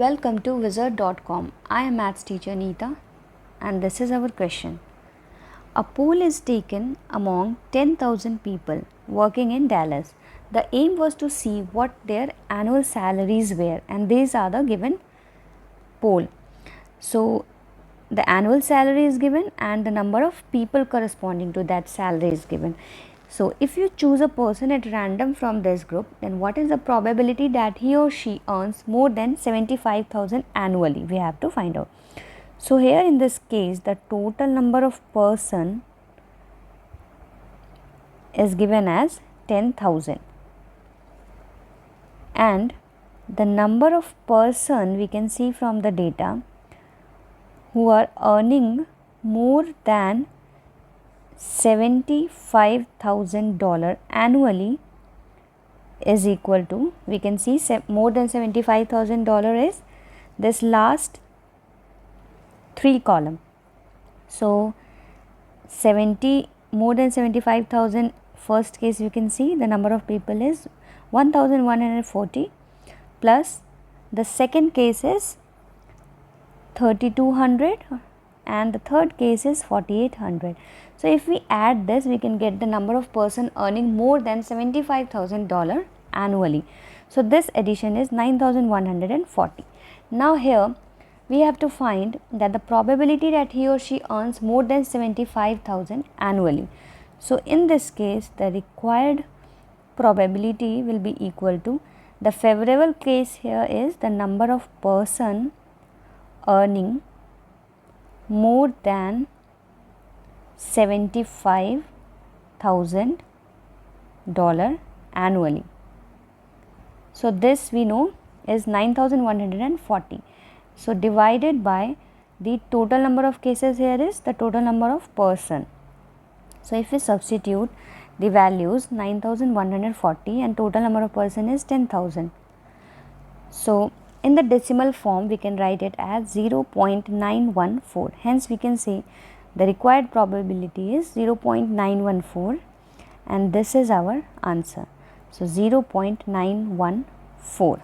Welcome to Wizard.com. I am maths teacher Neeta and this is our question. A poll is taken among 10,000 people working in Dallas. The aim was to see what their annual salaries were and these are the given poll. So the annual salary is given and the number of people corresponding to that salary is given. So if you choose a person at random from this group, then what is the probability that he or she earns more than 75,000 annually? We have to find out. So here in this case, the total number of person is given as 10,000 and the number of person we can see from the data who are earning more than $75,000 annually is equal to, we can see more than $75,000 is this last 3 column. So 70 more than 75,000 first case you can see the number of people is 1,140 plus the second case is 3,200 and the third case is 4,800. So if we add this, we can get the number of person earning more than $75,000 annually. So this addition is 9,140. Now here we have to find that the probability that he or she earns more than 75,000 annually. So in this case, the required probability will be equal to, the favorable case here is the number of person earning more than $75,000 annually. So this we know is 9,140. So divided by the total number of cases here is the total number of person. So if we substitute the values 9,140 and total number of person is 10,000. So in the decimal form we can write it as 0.914. Hence we can say the required probability is 0.914 and this is our answer. So 0.914.